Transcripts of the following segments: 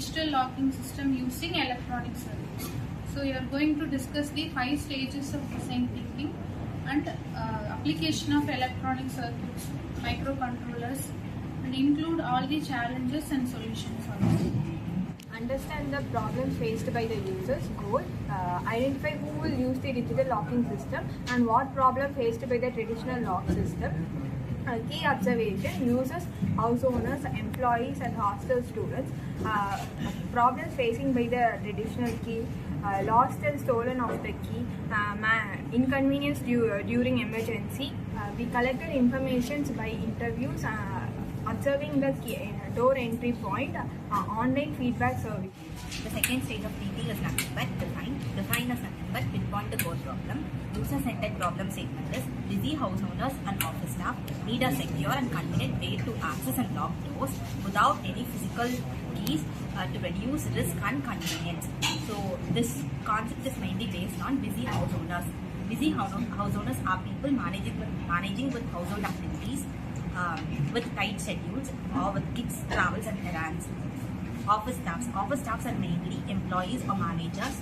digital locking system using electronic circuits. So you are going to discuss the 5 stages of design thinking and application of electronic circuits, microcontrollers, and include all the challenges and solutions also. Understand the problems faced by the users. Goal. Identify who will use the digital locking system and what problem faced by the traditional lock system. Key observation: users, house owners, employees and hostel students. Problems facing by the traditional key: lost and stolen of the key, inconvenience during emergency. We collected information by interviews, observing the key, door entry point, online feedback service. The second stage of thinking is nothing but define. Define is nothing but pinpoint the core problem. User-centered problem statement is busy house owners and office staff need a secure and convenient way to access and lock doors without any physical keys to reduce risk and convenience. So this concept is mainly based on busy house owners. Busy house owners are people managing with household activities, with tight schedules or with kids' travels and errands. Office staffs are mainly employees or managers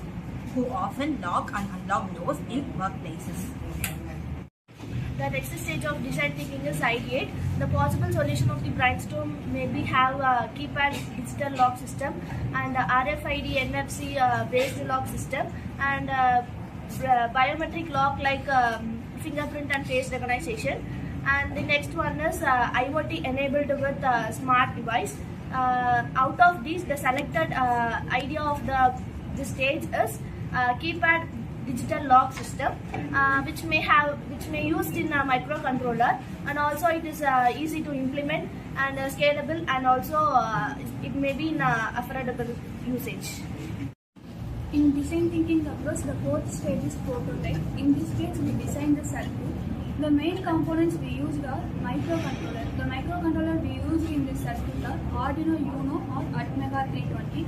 who often lock and unlock doors in workplaces. The next stage of design thinking is ideate. The possible solution of the brainstorm maybe have a keypad digital lock system and RFID NFC based lock system and biometric lock like fingerprint and face recognition. And the next one is IoT enabled with smart device. Out of these, the selected idea of the stage is keypad digital lock system, which may used in a microcontroller, and also it is easy to implement and scalable, and also it may be in affordable usage. In design thinking approach, the fourth stage is prototype. In this stage, we design the circuit. The main components we used are microcontroller. The microcontroller we used in this circuit are Arduino Uno or Atmega 320.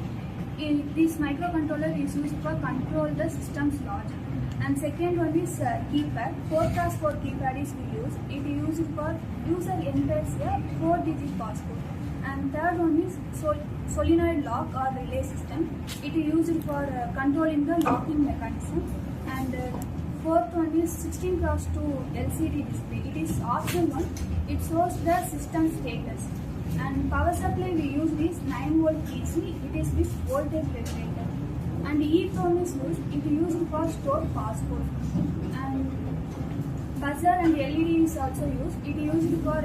This microcontroller is used for control the system's logic. And second one is keypad. 4x4 keypad is we use. It is used for user enters a 4-digit passcode. And third one is solenoid lock or relay system. It is used for controlling the locking mechanism. And fourth one is 16x2 LCD display. It is optional one. It shows the system status. And power supply we use is 9V DC. It is with voltage regulator. And EEPROM is used. It is used for store passcode. And buzzer and LED is also used. It is used for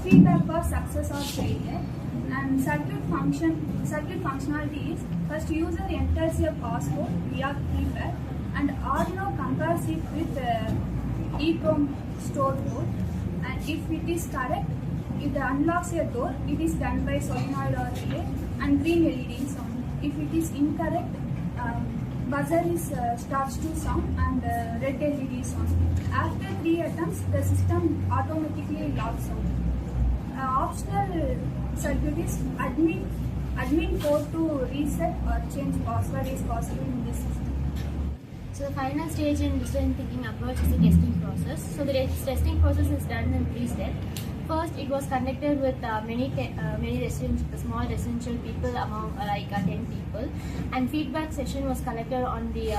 feedback for success or failure. And circuit functionality is first user enters a passcode via keypad, and Arduino compares it with EEPROM store code, and if it is correct, if it unlocks a door, it is done by solenoid or relay, and green LED is on. If it is incorrect, buzzer starts to sound and red LED is on. After 3 attempts, the system automatically locks out. Optional circuit is admin code to reset or change password is possible in this system. So the final stage in design thinking approach is the testing process. So the testing process is done in 3 steps. First, it was conducted with many small residential people, among 10 people, and feedback session was collected on the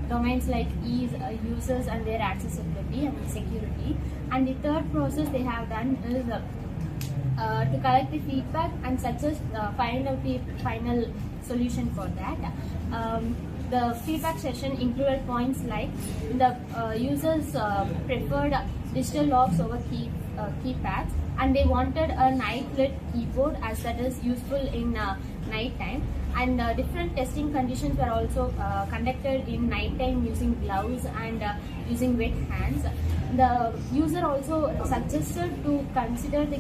domains like ease, users and their accessibility and security. And the third process they have done is to collect the feedback and success, find out the final solution for that. The feedback session included points like the users preferred digital locks over keypads, and they wanted a night lit keyboard as that is useful in night time. And different testing conditions were also conducted in night time using gloves and using wet hands. The user also suggested to consider the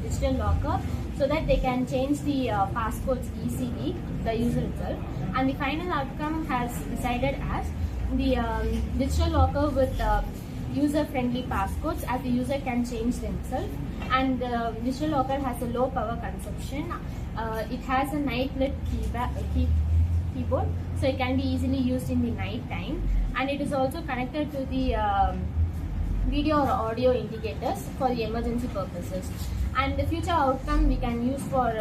digital locker so that they can change the passcodes easily, the user itself. And the final outcome has decided as the digital locker with user-friendly passcodes, as the user can change themselves. And the digital locker has a low power consumption. It has a night lit keyboard, so it can be easily used in the night time. And it is also connected to the video or audio indicators for the emergency purposes. And the future outcome we can use for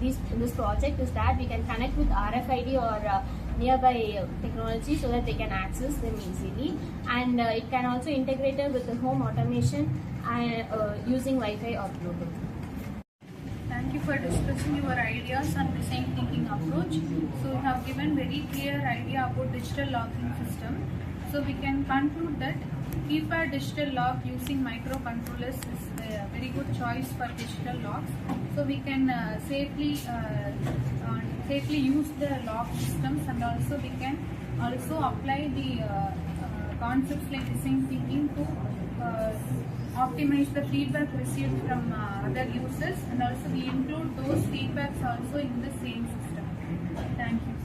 this project is that we can connect with RFID or nearby technology so that they can access them easily, and it can also integrate it with the home automation and using Wi-Fi or Bluetooth. Thank you for discussing your ideas on design thinking approach. So you have given very clear idea about digital locking system. So we can conclude that keypad digital lock using microcontrollers is a very good choice for digital locks. So we can safely use the lock systems, and also we can also apply the concepts like design thinking to optimize the feedback received from other users, and also we include those feedbacks also in the same system. Thank you.